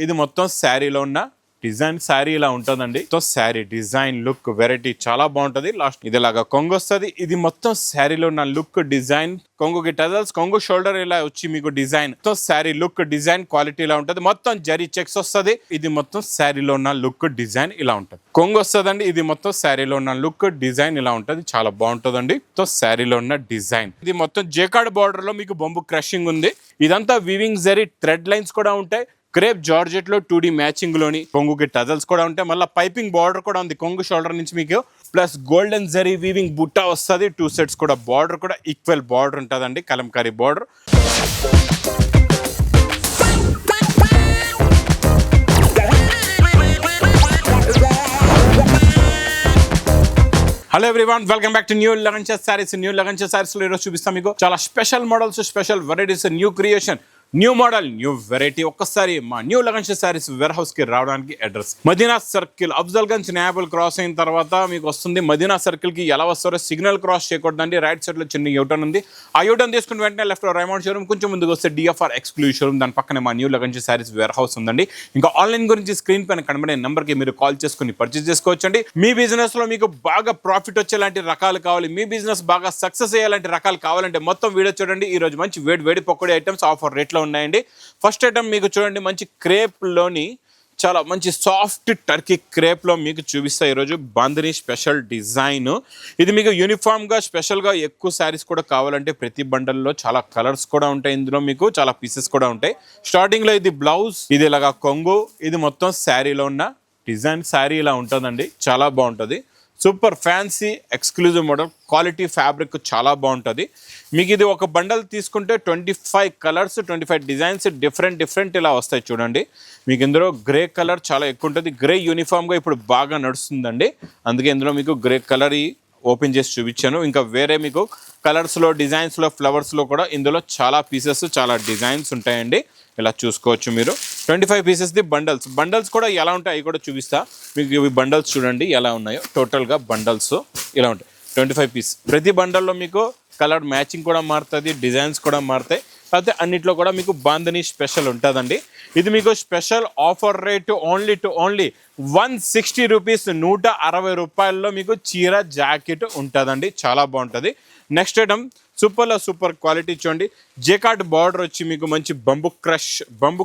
ఇది మొత్తం శారీలో ఉన్న డిజైన్. శారీ ఇలా ఉంటుందండి. శారీ డిజైన్ లుక్ వెరైటీ చాలా బాగుంటది. లాస్ట్ ఇదిలాగా కొంగు వస్తుంది. ఇది మొత్తం శారీలో ఉన్న లుక్ డిజైన్, కొంగుకి టజల్స్, కొంగు షోల్డర్ ఇలా వచ్చి మీకు డిజైన్. మొత్తం శారీ లుక్ డిజైన్ క్వాలిటీ ఇలా ఉంటది. మొత్తం జరీ చెక్స్ వస్తుంది. ఇది మొత్తం శారీలో ఉన్న లుక్ డిజైన్ ఇలా ఉంటది. కొంగు వస్తుందండి. ఇది మొత్తం శారీలో ఉన్న లుక్ డిజైన్ ఇలా ఉంటది. చాలా బాగుంటదండి. శారీలో ఉన్న డిజైన్. ఇది మొత్తం జేకార్డ్ బార్డర్ లో మీకు బొంబు క్రషింగ్ ఉంది. ఇదంతా వీవింగ్ జరీ థ్రెడ్ లైన్స్ కూడా ఉంటాయి. క్రేప్ జార్జెట్ లో 2D మ్యాచింగ్ లోని కొంగుకి టజల్స్ కూడా ఉంటాయి. మళ్ళీ పైపింగ్ బార్డర్ కూడా ఉంది కొంగు షోల్డర్ నుంచి మీకు. ప్లస్ గోల్డెన్ జరీ వీవింగ్ బుట్టా వస్తుంది. 2 సెట్స్ కూడా బార్డర్ కూడా ఈక్వల్ బార్డర్ ఉంటుందండి, kalamkari border. Hello everyone, welcome back to new Lagansha saris. New Lagansha saris లో ఈరోజు చూపిస్తాం మీకు చాలా special models, special varieties, new creation, new model, new variety. ఒక్కసారి మా new Lagansha saris warehouse కి రావడానికి అడ్రస్ మదీనా సర్కిల్, అఫ్జల్గంజ్ నేబుల్ క్రాస్ అయిన తర్వాత మీకు వస్తుంది. మదీనా సర్కిల్ కి ఎలా వస్తారో సిగ్నల్ క్రాస్ చేయకూడదండి. రైట్ సైడ్ లో చిన్న యూటర్న్ ఉంది. ఆ యూటర్న్ తీసుకుని వెంటనే లెఫ్ట్ లో రైమౌండ్ షోరూమ్, కొంచెం ముందుకు వస్తే డిఎఫ్ఆర్ ఎక్స్క్లూజివ్ షోరూమ్, దాని పక్కనే మా new Lagansha saris warehouse ఉందండి. ఇంకా ఆన్లైన్ గురించి స్క్రీన్ పైన కనబడే నెంబర్ కి మీరు కాల్ చేసుకుని పర్చేస్ చేసుకోవచ్చండి. మీ బిజినెస్ లో మీకు బాగా ప్రాఫిట్ వచ్చేలాంటి రకాలు కావాలి, మీ బిజినెస్ బాగా సక్సెస్ అయ్యేలాంటి రకాలు కావాలంటే మొత్తం వీడియో చూడండి. ఈ రోజు మంచి వేడి పకోడీ ఐటమ్స్ ఆఫర్ రేట్ లో ఉన్నాయండి. ఫస్ట్ ఐటమ్ మీకు చూడండి, మంచి క్రేప్ లోని చాలా మంచి సాఫ్ట్ టర్కీ క్రేప్ లో మీకు చూపిస్తా ఈరోజు. Bandhani special design. ఇది మీకు యూనిఫామ్ గా స్పెషల్ గా ఎక్కువ శారీస్ కూడా కావాలంటే ప్రతి బండల్లో చాలా కలర్స్ కూడా ఉంటాయి. ఇందులో మీకు చాలా పీసెస్ కూడా ఉంటాయి. స్టార్టింగ్ లో ఇది బ్లౌజ్, ఇది ఇలాగా కొంగు, ఇది మొత్తం శారీలో ఉన్న డిజైన్. శారీ ఇలా ఉంటుందండి, చాలా బాగుంటుంది. Super fancy exclusive model, quality fabric చాలా బాగుంటుంది. మీకు ఇది ఒక బండల్ తీసుకుంటే 25 కలర్స్, 25 డిజైన్స్ డిఫరెంట్ ఇలా వస్తాయి చూడండి. మీకు ఇందులో గ్రే కలర్ చాలా ఎక్కువ ఉంటుంది. గ్రే యూనిఫామ్గా ఇప్పుడు బాగా నడుస్తుందండి. అందుకే ఇందులో మీకు గ్రే కలర్ ఓపెన్ చేసి చూపించాను. ఇంకా వేరే మీకు కలర్స్లో, డిజైన్స్లో, ఫ్లవర్స్లో కూడా ఇందులో చాలా పీసెస్, చాలా డిజైన్స్ ఉంటాయండి. ఇలా చూసుకోవచ్చు మీరు. 25 పీసెస్ది బండల్స్ కూడా ఎలా ఉంటాయి అవి కూడా చూపిస్తా మీకు. ఇవి బండల్స్ చూడండి ఎలా ఉన్నాయో. టోటల్గా బండల్స్ ఇలా ఉంటాయి. 25 పీస్. ప్రతి బండల్లో మీకు కలర్ మ్యాచింగ్ కూడా మారుతుంది, డిజైన్స్ కూడా మారుతాయి. కాకపోతే అన్నిట్లో కూడా మీకు బాందిని స్పెషల్ ఉంటుందండి. ఇది మీకు special offer rate only 160 rupees, 160 రూపాయల్లో మీకు చీర జాకెట్ ఉంటుందండి. చాలా బాగుంటుంది. నెక్స్ట్ ఐటమ్ సూపర్ క్వాలిటీ చూడండి. జేకార్డ్ బార్డర్ వచ్చి మీకు మంచి bamboo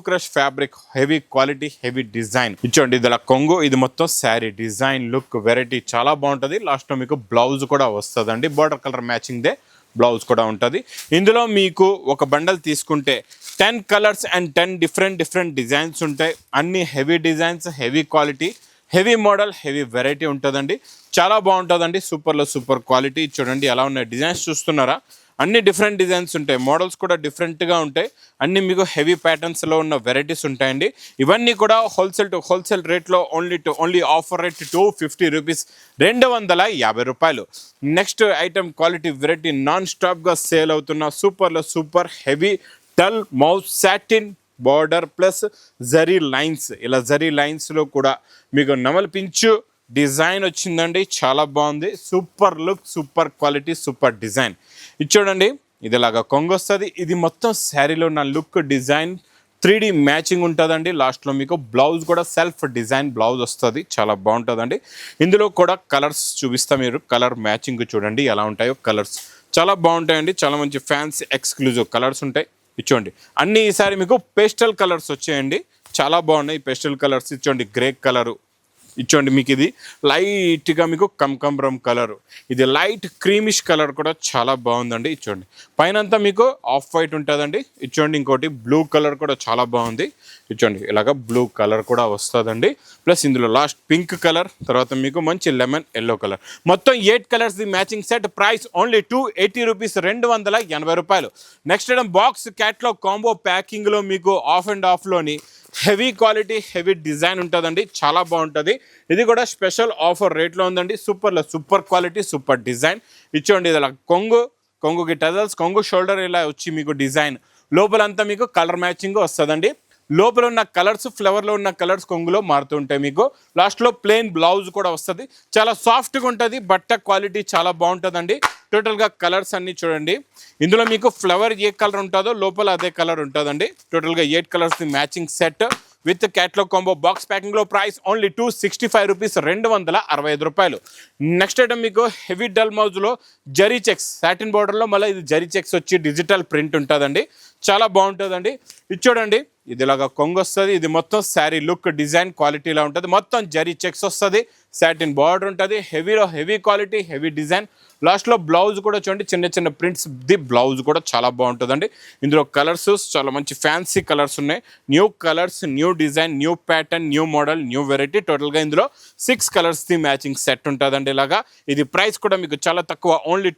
crush fabric, heavy quality, heavy design ఇచ్చోండి. ఇది కొంగు, ఇది మొత్తం శారీ డిజైన్ లుక్ వెరైటీ చాలా బాగుంటుంది. లాస్ట్లో మీకు బ్లౌజ్ కూడా వస్తుందండి. Border colour matching they blouse కూడా ఉంటుంది. ఇందులో మీకు ఒక బండల్ తీసుకుంటే 10 కలర్స్ అండ్ 10 డిఫరెంట్ డిజైన్స్ ఉంటాయి. అన్ని heavy designs, heavy quality, heavy model, heavy variety ఉంటుందండి. చాలా బాగుంటుందండి. సూపర్ క్వాలిటీ చూడండి ఎలా ఉన్నాయి డిజైన్స్ చూస్తున్నారా. అన్ని డిఫరెంట్ డిజైన్స్ ఉంటాయి. మోడల్స్ కూడా డిఫరెంట్గా ఉంటాయి. అన్ని మీకు హెవీ ప్యాటర్న్స్లో ఉన్న వెరైటీస్ ఉంటాయండి. ఇవన్నీ కూడా హోల్సేల్ రేట్లో ఓన్లీ ఆఫర్ రేట్ 250 రూపీస్, 250 రూపాయలు. Next item quality variety non స్టాప్గా సేల్ అవుతున్న super heavy dull mouse satin border plus zari lines. ఇలా జరీ లైన్స్లో కూడా మీకు నమల్ పించు డిజైన్ వచ్చిందండి. చాలా బాగుంది. Super look, super quality, super design. ఇది చూడండి, ఇదిలాగా కొంగు వస్తుంది. ఇది మొత్తం శారీలో ఉన్న లుక్ డిజైన్ 3D మ్యాచింగ్ ఉంటుందండి. లాస్ట్లో మీకు బ్లౌజ్ కూడా సెల్ఫ్ డిజైన్ బ్లౌజ్ వస్తుంది. చాలా బాగుంటుందండి. ఇందులో కూడా కలర్స్ చూపిస్తా మీరు. కలర్ మ్యాచింగ్ చూడండి ఎలా ఉంటాయో. కలర్స్ చాలా బాగుంటాయండి. చాలా మంచి ఫ్యాన్సీ ఎక్స్క్లూజివ్ కలర్స్ ఉంటాయి. ఇచ్చోండి అన్ని ఈసారి మీకు పేస్టల్ కలర్స్ వచ్చాయండి. చాలా బాగున్నాయి పేస్టల్ కలర్స్. ఇచ్చోండి గ్రే కలరు, ఇచ్చోండి మీకు ఇది లైట్గా మీకు కనకాంబరం కలరు, ఇది లైట్ క్రీమిష్ కలర్ కూడా చాలా బాగుందండి. ఇచ్చోండి పైనంతా మీకు ఆఫ్ వైట్ ఉంటుందండి. ఇచ్చోండి ఇంకోటి బ్లూ కలర్ కూడా చాలా బాగుంది. ఇచ్చోండి ఇలాగ బ్లూ కలర్ కూడా వస్తుందండి. ప్లస్ ఇందులో లాస్ట్ పింక్ కలర్, తర్వాత మీకు మంచి లెమన్ ఎల్లో కలర్. మొత్తం 8 colours the matching set. Price only 280 rupees, 280 రూపాయలు. Next item box catalogue combo ప్యాకింగ్లో మీకు ఆఫ్ అండ్ ఆఫ్లోని హెవీ క్వాలిటీ, హెవీ డిజైన్ ఉంటుందండి. చాలా బాగుంటుంది. ఇది కూడా స్పెషల్ ఆఫర్ రేట్లో ఉందండి. Super quality, super design. ఇచ్చోండి ఇది కొంగుకి టజల్స్, కొంగు షోల్డర్ ఇలా వచ్చి మీకు డిజైన్ లోపలంతా మీకు కలర్ మ్యాచింగ్ వస్తుందండి. లోపల ఉన్న కలర్స్ ఫ్లవర్లో ఉన్న కలర్స్ కొంగులో మారుతూ ఉంటాయి. మీకు లాస్ట్లో ప్లెయిన్ బ్లౌజ్ కూడా వస్తుంది. చాలా సాఫ్ట్గా ఉంటుంది, బట్ట క్వాలిటీ చాలా బాగుంటుందండి. టోటల్గా కలర్స్ అన్నీ చూడండి. ఇందులో మీకు ఫ్లవర్ ఏ కలర్ ఉంటుందో లోపల అదే కలర్ ఉంటుందండి. టోటల్గా 8 colours matching set with catalogue combo box ప్యాకింగ్లో ప్రైస్ ఓన్లీ 265 రూపీస్, 265 రూపాయలు. నెక్స్ట్ ఐటమ్ మీకు హెవీ డల్ మౌజ్లో జరీ చెక్స్ సాటిన్ బార్డర్లో మళ్ళీ ఇది జరీ చెక్స్ వచ్చి డిజిటల్ ప్రింట్ ఉంటుందండి. చాలా బాగుంటుందండి. ఇది చూడండి, ఇది ఇలాగా కొంగు వస్తుంది. ఇది మొత్తం శారీ లుక్ డిజైన్ క్వాలిటీలా ఉంటుంది. మొత్తం జరీ చెక్స్ వస్తుంది, సాటిన్ బార్డర్ ఉంటుంది. హెవీలో హెవీ క్వాలిటీ, హెవీ డిజైన్. లాస్ట్లో బ్లౌజ్ కూడా చూడండి, చిన్న చిన్న ప్రింట్స్. ది బ్లౌజ్ కూడా చాలా బాగుంటుందండి. ఇందులో కలర్స్ చాలా మంచి ఫ్యాన్సీ కలర్స్ ఉన్నాయి. New colours, new design, new pattern, new model, new variety. టోటల్గా ఇందులో 6 కలర్స్ది మ్యాచింగ్ సెట్ ఉంటుందండి. ఇలాగా ఇది ప్రైస్ కూడా మీకు చాలా తక్కువ, ఓన్లీ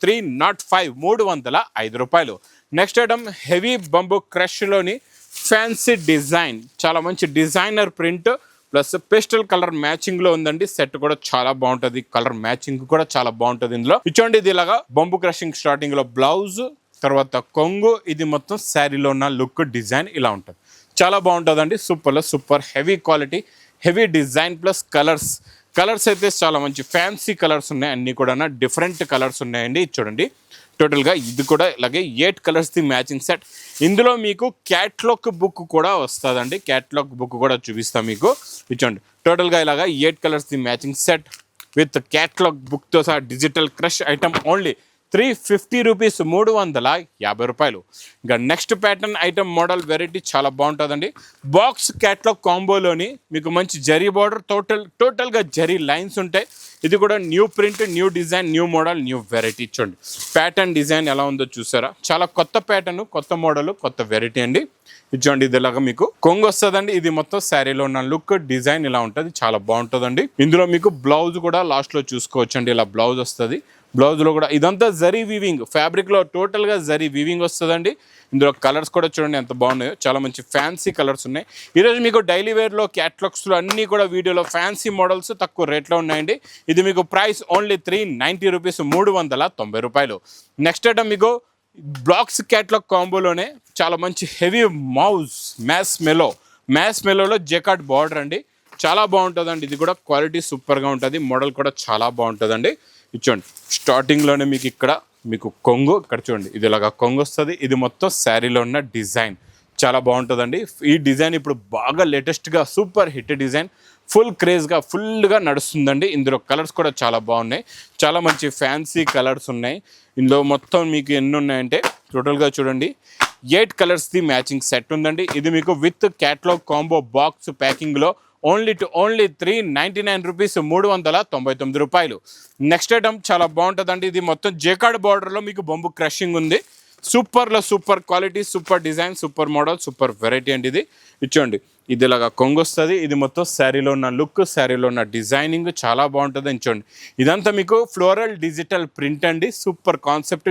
305, 305 రూపాయలు. నెక్స్ట్ ఐటమ్ హెవీ బంబూ క్రష్లోని ఫ్యాన్సీ డిజైన్, చాలా మంచి designer print plus pastel colour matching లో ఉందండి. సెట్ కూడా చాలా బాగుంటుంది, కలర్ మ్యాచింగ్ కూడా చాలా బాగుంటుంది. ఇందులో ఇచ్చోండి, ఇది ఇలాగా బంబూ క్రషింగ్ స్టార్టింగ్ లో బ్లౌజ్, తర్వాత కొంగు, ఇది మొత్తం శారీలో ఉన్న లుక్ డిజైన్ ఇలా ఉంటుంది. చాలా బాగుంటుందండి. సూపర్లో super heavy quality, heavy design plus colours. Colours అయితే చాలా మంచి ఫ్యాన్సీ కలర్స్ ఉన్నాయి. అన్నీ కూడా డిఫరెంట్ కలర్స్ ఉన్నాయండి. చూడండి, టోటల్గా ఇది కూడా ఇలాగే 8 కలర్స్ది మ్యాచింగ్ సెట్. ఇందులో మీకు క్యాట్లాగ్ బుక్ కూడా వస్తుందండి. క్యాట్లాగ్ బుక్ కూడా చూపిస్తాం మీకు. ఇచ్చండి, టోటల్గా ఇలాగా 8 కలర్స్ది మ్యాచింగ్ సెట్ విత్ క్యాట్లాగ్ బుక్తో సహా digital crush item only 350 rupees, 350 రూపాయలు. ఇంకా next pattern item model variety చాలా బాగుంటుందండి. బాక్స్ క్యాట్లాగ్ కాంబోలోని మీకు మంచి జరీ బార్డర్, టోటల్గా జరీ లైన్స్ ఉంటాయి. ఇది కూడా new print, new design, new model, new variety. చూడండి ప్యాటర్న్ డిజైన్ ఎలా ఉందో చూసారా. చాలా కొత్త ప్యాటర్న్, కొత్త మోడల్, కొత్త వెరైటీ అండి. ఇచ్చండి, ఇది ఇలాగా మీకు కొంగు వస్తుందండి. ఇది మొత్తం శారీలో ఉన్న లుక్ డిజైన్ ఇలా ఉంటుంది, చాలా బాగుంటుందండి. ఇందులో మీకు బ్లౌజ్ కూడా లాస్ట్లో చూసుకోవచ్చండి. ఇలా బ్లౌజ్ వస్తుంది. బ్లౌజ్లో కూడా ఇదంతా జరీ వీవింగ్, ఫ్యాబ్రిక్లో టోటల్గా జరీ వీవింగ్ వస్తుందండి. ఇందులో కలర్స్ కూడా చూడండి ఎంత బాగున్నాయో, చాలా మంచి ఫ్యాన్సీ కలర్స్ ఉన్నాయి. ఈరోజు మీకు డైలీ వేర్లో క్యాట్లాగ్స్లో అన్నీ కూడా వీడియోలో ఫ్యాన్సీ మోడల్స్ తక్కువ రేట్లో ఉన్నాయండి. ఇది మీకు ప్రైస్ ఓన్లీ 390 రూపీస్, 390 రూపాయలు. నెక్స్ట్ ఐటమ్ మీకు బ్లాక్స్ క్యాట్లాగ్ కాంబోలోనే చాలా మంచి హెవీ మ్యాస్ మెలోలో జెకార్డ్ బార్డర్ అండి. చాలా బాగుంటుందండి. ఇది కూడా క్వాలిటీ సూపర్గా ఉంటుంది, మోడల్ కూడా చాలా బాగుంటుందండి. ఇచ్చోండి, స్టార్టింగ్లోనే మీకు ఇక్కడ మీకు కొంగు, ఇక్కడ చూడండి ఇది ఇలాగా కొంగు వస్తుంది. ఇది మొత్తం శారీలో ఉన్న డిజైన్ చాలా బాగుంటుందండి. ఈ డిజైన్ ఇప్పుడు బాగా లేటెస్ట్గా సూపర్ హిట్ డిజైన్, ఫుల్ క్రేజ్గా ఫుల్గా నడుస్తుందండి. ఇందులో కలర్స్ కూడా చాలా బాగున్నాయి, చాలా మంచి ఫ్యాన్సీ కలర్స్ ఉన్నాయి. ఇందులో మొత్తం మీకు ఎన్ని ఉన్నాయంటే టోటల్గా చూడండి 8 కలర్స్ది మ్యాచింగ్ సెట్ ఉందండి. ఇది మీకు విత్ క్యాట్లాగ్ కాంబో బాక్స్ ప్యాకింగ్లో ఓన్లీ 399 రూపీస్, 399 రూపాయలు. నెక్స్ట్ ఐటమ్ చాలా బాగుంటుందండి. ఇది మొత్తం జేకార్డ్ బార్డర్లో మీకు బొంబు క్రషింగ్ ఉంది. సూపర్లో super quality, super design, super model, super variety అండి. ఇది ఇచ్చోండి, ఇది ఇలాగా కొంగు వస్తుంది. ఇది మొత్తం శారీలో ఉన్న లుక్, శారీలో ఉన్న డిజైనింగ్ చాలా బాగుంటుంది. ఇచ్చోండి, ఇదంతా మీకు ఫ్లోరల్ డిజిటల్ ప్రింట్ అండి. Super concept,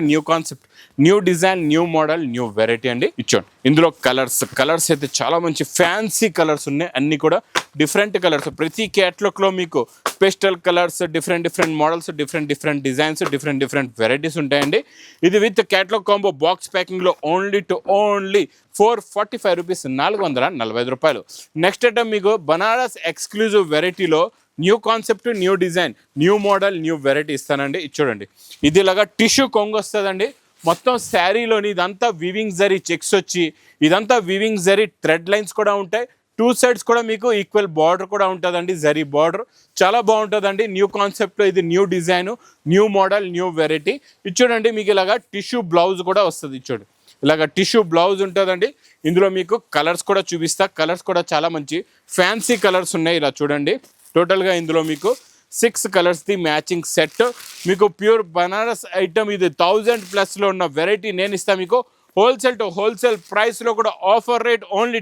new design, new model, new variety అండి. ఇచ్చోండి, ఇందులో కలర్స్ అయితే చాలా మంచి ఫ్యాన్సీ కలర్స్ ఉన్నాయి. అన్నీ కూడా డిఫరెంట్ కలర్స్. ప్రతి క్యాట్లాగ్లో మీకు pastel colours, different models, different designs, different varieties ఉంటాయండి. ఇది విత్ క్యాట్లాగ్ కాంబో బాక్స్ ప్యాకింగ్లో ఓన్లీ 445 రూపీస్, 445 రూపాయలు. నెక్స్ట్ ఐటమ్ మీకు బనారస్ ఎక్స్క్లూజివ్ వెరైటీలో new concept, new design, new model, new variety ఇస్తానండి. ఇది చూడండి, ఇది ఇలాగా టిష్యూ కొంగు వస్తుందండి. మొత్తం శారీలోని ఇదంతా వివింగ్ జరీ చెక్స్ వచ్చి, ఇదంతా వివింగ్ జరీ థ్రెడ్ లైన్స్ కూడా ఉంటాయి. 2 సైడ్స్ కూడా మీకు ఈక్వల్ బార్డర్ కూడా ఉంటుందండి, జరీ బార్డర్. చాలా బాగుంటుందండి. న్యూ కాన్సెప్ట్లో ఇది new design, new model, new variety. ఇది చూడండి, మీకు ఇలాగా టిష్యూ బ్లౌజ్ కూడా వస్తుంది. చూడండి, ఇలాగ టిష్యూ బ్లౌజ్ ఉంటుందండి. ఇందులో మీకు కలర్స్ కూడా చూపిస్తా. కలర్స్ కూడా చాలా మంచి ఫ్యాన్సీ కలర్స్ ఉన్నాయి. ఇలా చూడండి, టోటల్గా ఇందులో మీకు 6 కలర్స్ది మ్యాచింగ్ సెట్. మీకు ప్యూర్ బనారస్ ఐటమ్, ఇది 1000+ ఉన్న వెరైటీ నేను ఇస్తాను మీకు హోల్సేల్ ప్రైస్లో కూడా ఆఫర్ రేట్ ఓన్లీ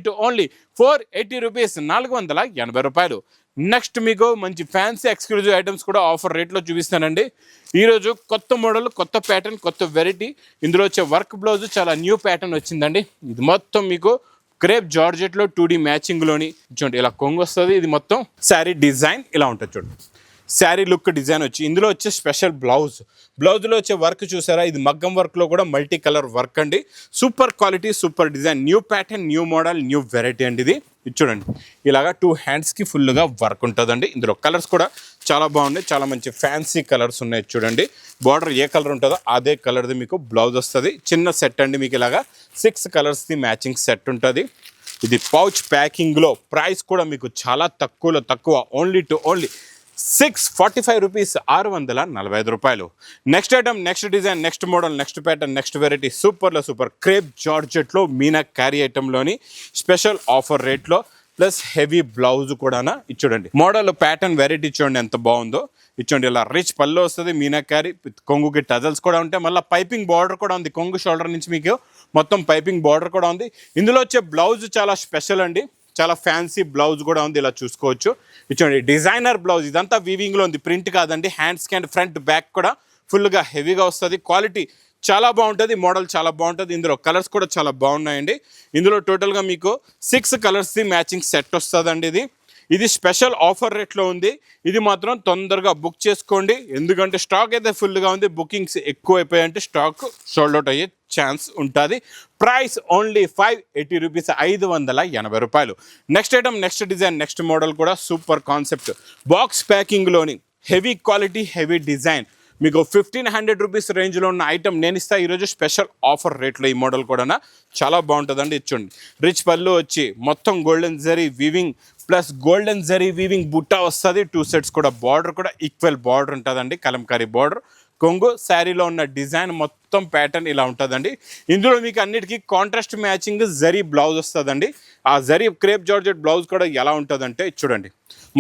480 రూపీస్, 480 రూపాయలు. నెక్స్ట్ మీకు మంచి ఫ్యాన్సీ ఎక్స్క్లూజివ్ ఐటమ్స్ కూడా ఆఫర్ రేట్లో చూపిస్తానండి. ఈరోజు కొత్త మోడల్, కొత్త ప్యాటర్న్, కొత్త వెరైటీ. ఇందులో వచ్చే వర్క్ బ్లౌజ్ చాలా న్యూ ప్యాటర్న్ వచ్చిందండి. ఇది మొత్తం మీకు క్రేప్ జార్జెట్లో 2D మ్యాచింగ్లోని చూడండి, ఇలా కొంగు వస్తుంది. ఇది మొత్తం శారీ డిజైన్ ఇలా ఉంటుంది. చూడండి, శారీ లుక్ డిజైన్ వచ్చి ఇందులో వచ్చే స్పెషల్ బ్లౌజ్లో వచ్చే వర్క్ చూసారా, ఇది మగ్గం వర్క్లో కూడా మల్టీ కలర్ వర్క్ అండి. Super quality, super design, new pattern, new model, new variety అండి. ఇది చూడండి, ఇలాగా 2 హ్యాండ్స్కి ఫుల్గా వర్క్ ఉంటుందండి. ఇందులో కలర్స్ కూడా చాలా బాగున్నాయి, చాలా మంచి ఫ్యాన్సీ కలర్స్ ఉన్నాయి. చూడండి, బార్డర్ ఏ కలర్ ఉంటుందో అదే కలర్ది మీకు బ్లౌజ్ వస్తుంది. చిన్న సెట్ అండి, మీకు ఇలాగా 6 కలర్స్ది మ్యాచింగ్ సెట్ ఉంటుంది. ఇది పౌచ్ ప్యాకింగ్లో, ప్రైస్ కూడా మీకు చాలా తక్కువ, ఓన్లీ 645 రూపీస్, 645 రూపాయలు. Next item, next design, next model, next pattern, next variety, super crepe జార్జెట్లో మీనా క్యారీ ఐటెంలోని స్పెషల్ ఆఫర్ రేట్లో ప్లస్ హెవీ బ్లౌజ్ కూడా. చూడండి మోడల్, ప్యాటర్న్, వెరైటీ చూడండి ఎంత బాగుందో. ఇచ్చండి, ఇలా రిచ్ పళ్ళు వస్తుంది, మీనా క్యారీ, కొంగుకి టజల్స్ కూడా ఉంటాయి. మళ్ళీ పైపింగ్ బార్డర్ కూడా ఉంది, కొంగు షోల్డర్ నుంచి మీకు మొత్తం పైపింగ్ బార్డర్ కూడా ఉంది. ఇందులో వచ్చే బ్లౌజ్ చాలా స్పెషల్ అండి, చాలా ఫ్యాన్సీ బ్లౌజ్ కూడా ఉంది, ఇలా చూసుకోవచ్చు. ఇచ్చండి, డిజైనర్ బ్లౌజ్, ఇదంతా వీవింగ్లో ఉంది, ప్రింట్ కాదండి. హ్యాండ్స్కి అండ్ ఫ్రంట్ బ్యాక్ కూడా ఫుల్గా హెవీగా వస్తుంది. క్వాలిటీ చాలా బాగుంటుంది, మోడల్ చాలా బాగుంటుంది. ఇందులో కలర్స్ కూడా చాలా బాగున్నాయండి. ఇందులో టోటల్గా మీకు 6 కలర్స్ది మ్యాచింగ్ సెట్ వస్తుందండి. ఇది స్పెషల్ ఆఫర్ రేట్లో ఉంది. ఇది మాత్రం తొందరగా బుక్ చేసుకోండి, ఎందుకంటే స్టాక్ అయితే ఫుల్గా ఉంది. బుకింగ్స్ ఎక్కువ అయిపోయాయంటే స్టాక్ సోల్డ్ అవుట్ అయ్యే ఛాన్స్ ఉంటుంది. ప్రైస్ ఓన్లీ 580 రూపీస్, 580 రూపాయలు. Next item, next design, next model కూడా సూపర్ కాన్సెప్ట్. బాక్స్ ప్యాకింగ్లోని హెవీ క్వాలిటీ, హెవీ డిజైన్, మీకు 1500 రూపీస్ రేంజ్లో ఉన్న ఐటమ్ నేను ఇస్తా ఈరోజు స్పెషల్ ఆఫర్ రేట్లో. ఈ మోడల్ కూడా చాలా బాగుంటుందండి. ఇచ్చండి, రిచ్ పళ్ళు వచ్చి మొత్తం golden zari weaving plus golden zari weaving బుట్టా వస్తుంది. 2 సెట్స్ కూడా, బార్డర్ కూడా ఈక్వల్ బార్డర్ ఉంటుందండి, కలంకారీ బార్డర్. కొంగు శారీలో ఉన్న డిజైన్ మొత్తం ప్యాటర్న్ ఇలా ఉంటుందండి. ఇందులో మీకు అన్నిటికీ కాంట్రాస్ట్ మ్యాచింగ్ జరీ బ్లౌజ్ వస్తుందండి. ఆ జరీ క్రేప్ జార్జెట్ బ్లౌజ్ కూడా ఎలా ఉంటుందంటే చూడండి,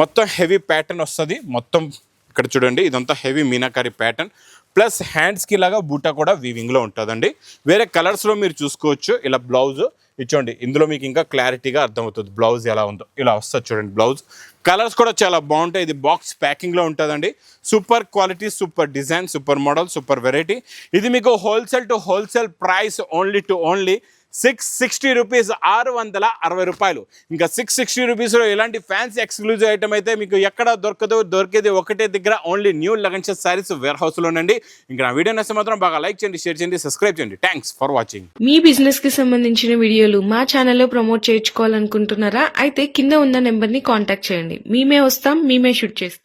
మొత్తం హెవీ ప్యాటర్న్ వస్తుంది. మొత్తం ఇక్కడ చూడండి, ఇదంతా హెవీ మీనాకారి ప్యాటర్న్ ప్లస్ హ్యాండ్స్కి ఇలాగా బూటా కూడా వీవింగ్లో ఉంటుందండి. వేరే కలర్స్లో మీరు చూసుకోవచ్చు. ఇలా బ్లౌజ్ ఇచ్చోండి, ఇందులో మీకు ఇంకా క్లారిటీగా అర్థమవుతుంది బ్లౌజ్ ఎలా ఉందో. ఇలా వస్తుంది చూడండి బ్లౌజ్. కలర్స్ కూడా చాలా బాగుంటాయి. ఇది బాక్స్ ప్యాకింగ్లో ఉంటుందండి. Super quality, super design, super model, super variety. ఇది మీకు wholesale to wholesale price only 660 rupees, 660 రూపాయలు. ఇంకా 660 రూపీస్లో ఇలాంటి ఫ్యాన్సీ ఎక్స్క్లూజివ్ ఐటమ్ అయితే మీకు ఎక్కడ దొరికేది ఒకటే దగ్గర, ఓన్లీ న్యూ లగన్ శారీస్ వేర్ హౌస్లోనండి. ఇంకా నా వీడియో నచ్చితే మాత్రం బాగా లైక్ చేయండి, షేర్ చేయండి, సబ్స్క్రైబ్ చేయండి. Thanks for watching. Me business కి సంబంధించిన వీడియోలు మా ఛానల్లో ప్రమోట్ చేయించుకోవాలనుకుంటున్నారా? అయితే కింద ఉన్న నెంబర్ ని కాంటాక్ట్ చేయండి, మేమే వస్తాం, మేమే షూట్ చేస్తాం.